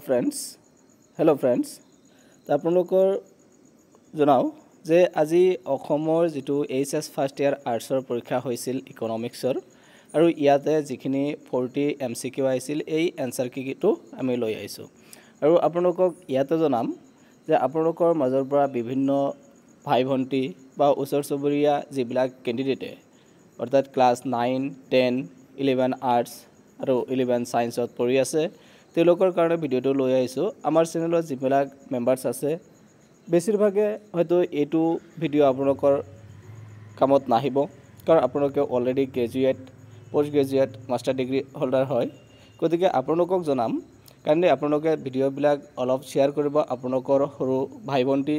friends hello friends आपलोकर जनाओ जे আজি অসমৰ যেটো এইচএস ফাৰ্স্ট ইয়াৰ আৰ্টসৰ পৰীক্ষা হৈছিল ইকোনমিক্সৰ আৰু ইয়াতে যিখিনি 40 এমসিকিউ আছিল এই আনসাৰ কিটো আমি লৈ আইছো আৰু আপোনালোকক ইয়াতে জনাম যে আপোনালোকৰ মাজৰ পৰা বিভিন্ন ভাই ভন্টি বা ওচৰ চুবুৰীয়া যিবিলাক ক্যান্ডিডেটে অৰ্থাৎ ক্লাস 9 10 11 আৰ্টস আৰু 11 সায়েন্সত পঢ়ি আছে তেওঁলোকৰ কাৰণে ভিডিওটো লৈ আইছো আমাৰ চেনেলত যিবিলাক মেম্বাৰ্স আছে বেছিভাগে হয়তো এটো ভিডিও আপোনালোকৰ কামত নাহিব কাৰণ আপোনালোকে already graduate post graduate master degree holder হয় গতিকে আপোনালোকক জনাম কাৰণে আপোনালোকে ভিডিওবিলাক অলপ শেয়াৰ কৰিব আপোনালোকৰ সৰু ভাই ভন্টি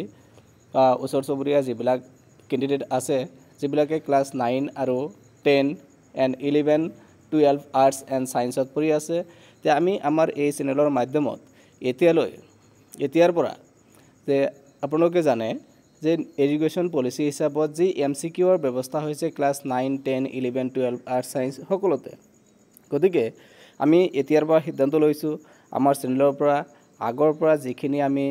ওচৰ চুবুৰীয়া যিবিলাক ক্যান্ডিডেট আছে যিবিলাকে ক্লাস 9 আৰু 10 এণ্ড 11 12 আৰ্টস এণ্ড সায়েন্সত পঢ়ি আছে তে আমি আমাৰ এই চেনেলৰ মাধ্যমত এতিয়াৰ পৰা যে আপোনালোকে জানে যে এডুকেশন পলিসি হিচাপত যি এমসিকিউৰ ব্যৱস্থা হৈছে ক্লাস 9 10 11 12 আৰ্টস সায়েন্স সকলোতে গতিকে আমি এতিয়াৰ পৰা সিদ্ধান্ত লৈছো আমাৰ চেনেলৰ পৰা আগৰ পৰা যিখিনি আমি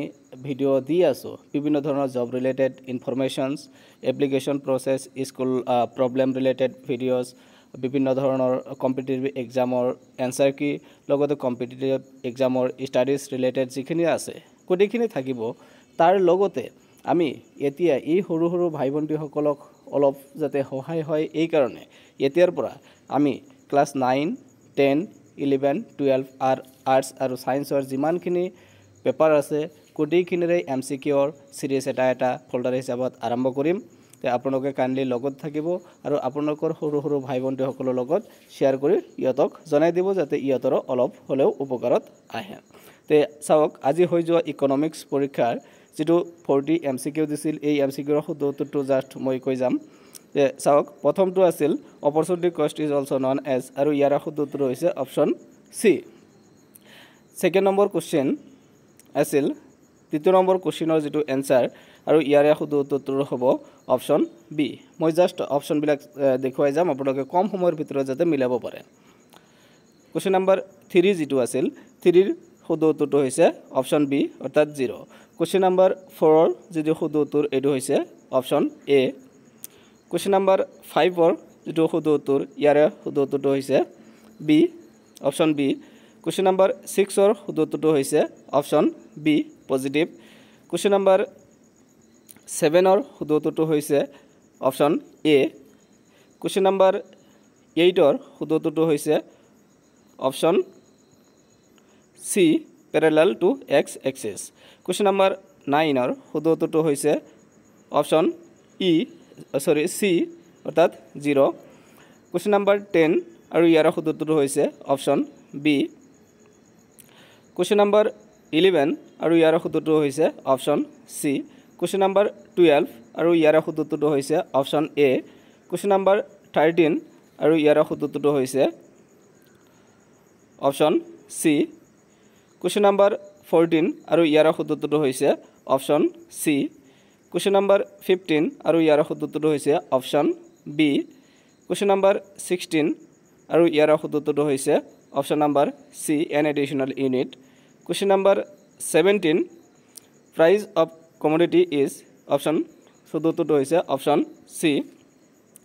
ভিডিও দি আছো বিভিন্ন ধৰণৰ job related informations application process school problem related videos বিভিন্ন ধৰণৰ কম্পিটিটিভ এক্সামৰ আনসাৰ কি লগতে কম্পিটিটিভ এক্সামৰ স্টাডিজ ৰিলেটেড যিখিনি আছে কোটিখিনি থাকিব তাৰ লগতে আমি এতিয়া এই সৰু সৰু ভাই ভন্টি সকলক অলপ যাতে সহায় হয় এই কাৰণে এতিয়াৰ পৰা আমি ক্লাস 9 10 11 12 আৰ্টস আৰু সায়েন্সৰ যিমানখিনি পেপাৰ আছে কোটিখিনিৰে এমসিকিউৰ সিৰিজ এটা ফোল্ডাৰ হিচাপত আৰম্ভ কৰিম তে আপোনালোকে কাইন্ডলি লগত থাকিব আৰু আপোনালোকৰ সৰু সৰু ভাই ভন্টি সকলৰ লগত শেয়াৰ কৰি ইয়তক জনাই দিব যাতে ইয়তৰ অলপ হলেও উপকাৰত আহে তে চাওক আজি হৈ যোৱা ইকোনমিক্স পৰীক্ষাৰ যেটো 40 এমসিকিউ দিছিল এই এমসিকিউৰ শুদ্ধটো জাস্ট মই কৈ যাম যে চাওক প্ৰথমটো আছিল অপৰচুনিটি কষ্ট ইজ অলসো নন এজ আৰু ইয়াৰ শুদ্ধটো হৈছে option C second number question আছিল তৃতীয় নম্বৰ কোশ্চেনৰ যেটো আনসাৰ আৰু ইয়াৰ শুদ্ধটো হ'ব অপচন বি মই জাস্ট অপচন বিলাক দেখুৱাই যাম আপোনালোকে কম সময়ৰ ভিতৰত যাতে মিলাব পাৰে কোশ্চেন নম্বৰ 3 যেটো আছিল 3 ৰ শুদ্ধটো হৈছে অপচন বি অৰ্থাৎ 0 কোশ্চেন নম্বৰ 4 ৰ যেটো শুদ্ধটোৰ এটো হৈছে অপচন এ কোশ্চেন নম্বৰ 5 ৰ যেটো শুদ্ধটোৰ ইয়াৰ শুদ্ধটো হৈছে B option B question number 6 ৰ শুদ্ধটো হৈছে option B positive question number 7 ৰ শুদ্ধটো হৈছে অপচন এ কোশ্চেন নম্বৰ 8 ৰ শুদ্ধটো হৈছে option C parallel to X axis question number 9 ৰ শুদ্ধটো হৈছে অপচন সি অৰ্থাৎ 0 কোশ্চেন নম্বৰ 10 আৰু ইয়াৰ শুদ্ধটো হৈছে অপচন বি কোশ্চেন নম্বৰ 11 আৰু ইয়াৰ শুদ্ধটো হৈছে অপচন সি কোশ্চেন নম্বৰ 12 আৰু ইয়াৰ শুদ্ধটো হৈছে অপচন এ কোশ্চেন নম্বৰ 13 আৰু ইয়াৰ শুদ্ধটো হৈছে অপচন সি কোশ্চেন নম্বৰ 14 আৰু ইয়াৰ শুদ্ধটো হৈছে অপচন সি কোশ্চেন নম্বৰ 15 আৰু ইয়াৰ শুদ্ধটো হৈছে অপচন বি কোশ্চেন নম্বৰ 16 আৰু ইয়াৰ শুদ্ধটো হৈছে option number C N additional unit question number 17 price of commodity is option শুদ্ধটো হৈছে অপচন সি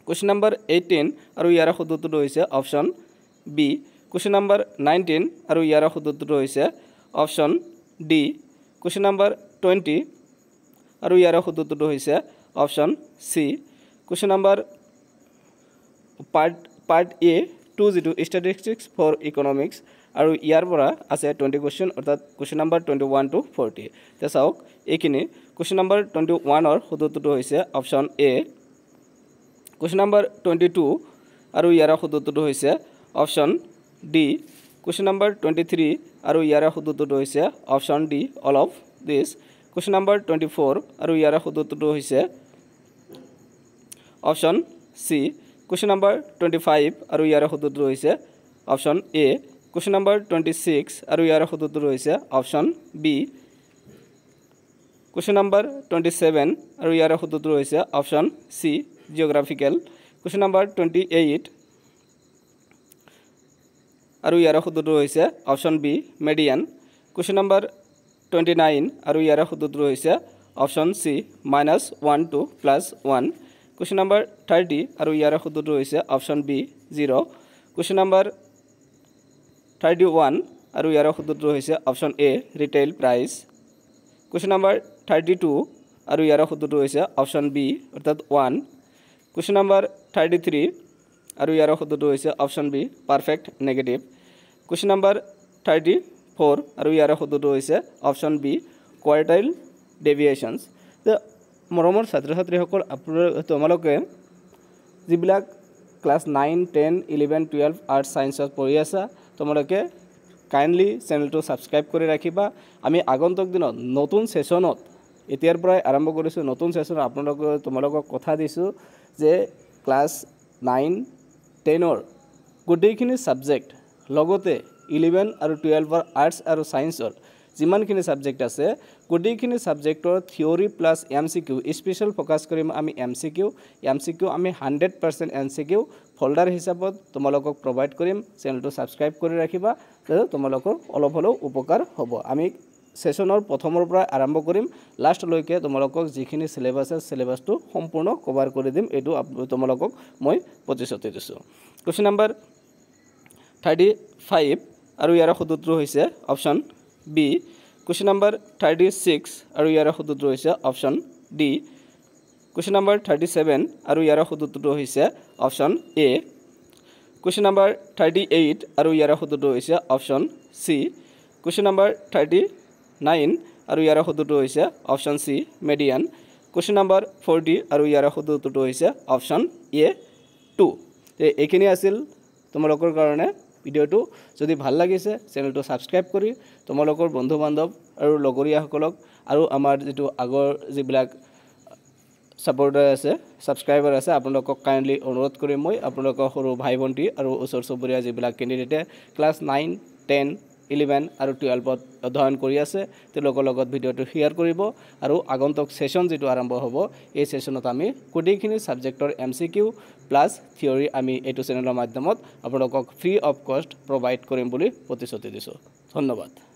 কোশ্চেন নম্বৰ 18 আৰু ইয়াৰ শুদ্ধটো হৈছে অপচন বি কোশ্চেন নম্বৰ 19 আৰু ইয়াৰ শুদ্ধটো হৈছে অপচন ডি কোশ্চেন নম্বৰ 20 আৰু ইয়াৰ শুদ্ধটো হৈছে option C question number part A 2 যেটো স্ট্যাটিস্টিক্স ফৰ ইকোনমিক্স আৰু ইয়াৰ পৰা আছে 20 কোশ্চেন অৰ্থাৎ কোশ্চেন নম্বৰ 21 টু 40 তে চাওক এইখিনি কোশ্চেন নম্বৰ 21 ৰ শুদ্ধটো হৈছে অপচন এ কোশ্চেন নম্বৰ 22 আৰু ইয়াৰ শুদ্ধটো হৈছে অপচন ডি কোশ্চেন নম্বৰ 23 আৰু ইয়াৰ শুদ্ধটো হৈছে option D all of this question number 24 আৰু ইয়াৰ শুদ্ধটো হৈছে অপচন সি কোশ্চেন নম্বৰ 25 আৰু ইয়াৰ শুদ্ধটো হৈছে অপচন এ কোশ্চেন নম্বৰ 26 আৰু ইয়াৰ শুদ্ধটো হৈছে অপচন বি কোশ্চেন নম্বৰ 27 আৰু ইয়াৰ শুদ্ধটো হৈছে option C geographical question number 28 আৰু ইয়াৰ শুদ্ধটো হৈছে option B median question number 29 আৰু ইয়াৰ শুদ্ধটো হৈছে অপশ্যন সি -1 2 +1 কুৱেশ্যন নম্বৰ 30 আৰু ইয়াৰ শুদ্ধটো হৈছে অপশ্যন বি 0 কুৱেশ্যন নম্বৰ 31 আৰু ইয়াৰ শুদ্ধটো হৈছে option A retail price question number 32 আৰু ইয়াৰ শুদ্ধটো হৈছে অপশ্যন বি অৰ্থাৎ 1 কুৱেশ্যন নম্বৰ 33 আৰু ইয়াৰ শুদ্ধটো হৈছে option B perfect negative question number 34 আৰু ইয়াৰ শুদ্ধটো হৈছে অপশ্যন বি কোৱাৰ্টাইল ডেভিয়েশ্যনছ মৰমৰ ছাত্ৰ ছাত্ৰীসকল তোমালোকে যিবিলাক ক্লাছ 9 10 11 12 আৰ্টছ ছায়েন্সত পঢ়ি আছা তোমালোকে কাইণ্ডলি চেনেলটো ছাবস্ক্ৰাইব কৰি ৰাখিবা আমি আগন্তুক দিনত নতুন সেশনত এতিয়াৰ পৰাই আৰম্ভ কৰিছোঁ নতুন সেশন তোমালোকক কথা দিছোঁ যে ক্লাছ 9 10ৰ গোটেইখিনি সাবজেক্ট লগতে 11 আৰু 12ৰ আৰ্টছ আৰু ছায়েন্সৰ যিমানখিনি সাবজেক্ট আছে গোটেইখিনি সাবজেক্টৰ theory plus MCQ special focus কৰিম আমি এমসিকিউ আমি 100% এমসিকিউ ফোল্ডাৰ হিচাপত তোমালোকক প্ৰভাইড কৰিম চেনেলটো সাবস্ক্ৰাইব কৰি ৰাখিবা যাতে তোমালোকৰ অলপ হলেও উপকাৰ হ'ব আমি সেশনৰ প্ৰথমৰ পৰা আৰম্ভ কৰিম লাষ্ট লৈকে তোমালোকক যিখিনি সিলেবাস আছে সিলেবাসটো সম্পূৰ্ণ কভাৰ কৰি দিম এটো তোমালোকক মই প্ৰতিশ্ৰুতি দিছো কোৱেশ্চন নম্বৰ 35 আৰু ইয়াৰ শুদ্ধটো হৈছে অপশ্যন বি Question number 36 আৰু ইয়াৰ শুদ্ধটো হৈছে অপশ্যন ডি Question number 37 আৰু ইয়াৰ শুদ্ধটো হৈছে অপশ্যন এ Question number 38 আৰু ইয়াৰ শুদ্ধটো হৈছে অপশ্যন সি Question number 39 আৰু ইয়াৰ শুদ্ধটো হৈছে অপশ্যন সি মিডিয়ান Question number 40 আৰু ইয়াৰ শুদ্ধটো হৈছে অপশ্যন এ 2 এইখিনি আছিল তোমালোকৰ কাৰণে ভিডিওটো যদি ভাল লাগিছে চেনেলটো সাবস্ক্ৰাইব কৰি তোমালোকৰ বন্ধু বান্ধৱ আৰু লগৰীয়াসকলক আৰু আমাৰ যেটো আগৰ যিবিলাক সাপোৰ্টাৰ আছে সাবস্ক্ৰাইবাৰ আছে আপোনালোকক কাইণ্ডলি অনুৰোধ কৰিম মই আপোনালোকৰ সৰু ভাই ভন্টি আৰু ওচৰ চুবুৰীয়া যিবিলাক কেণ্ডিডেটে ক্লাছ 9 10 11 আৰু 12ত অধ্যয়ন কৰি আছে তেওঁলোকৰ লগত ভিডিওটো শেয়াৰ কৰিব আৰু আগন্তুক সেশন যেটো আৰম্ভ হ'ব এই সেশনত আমি কোডিখিনি সাবজেক্টৰ এমসিকিউ প্লাস থিওৰি আমি এটো চেনেলৰ মাধ্যমত আপোনালোকক ফ্ৰী অফ কষ্ট প্ৰভাইড কৰিম বুলি প্ৰতিশ্ৰুতি দিছো ধন্যবাদ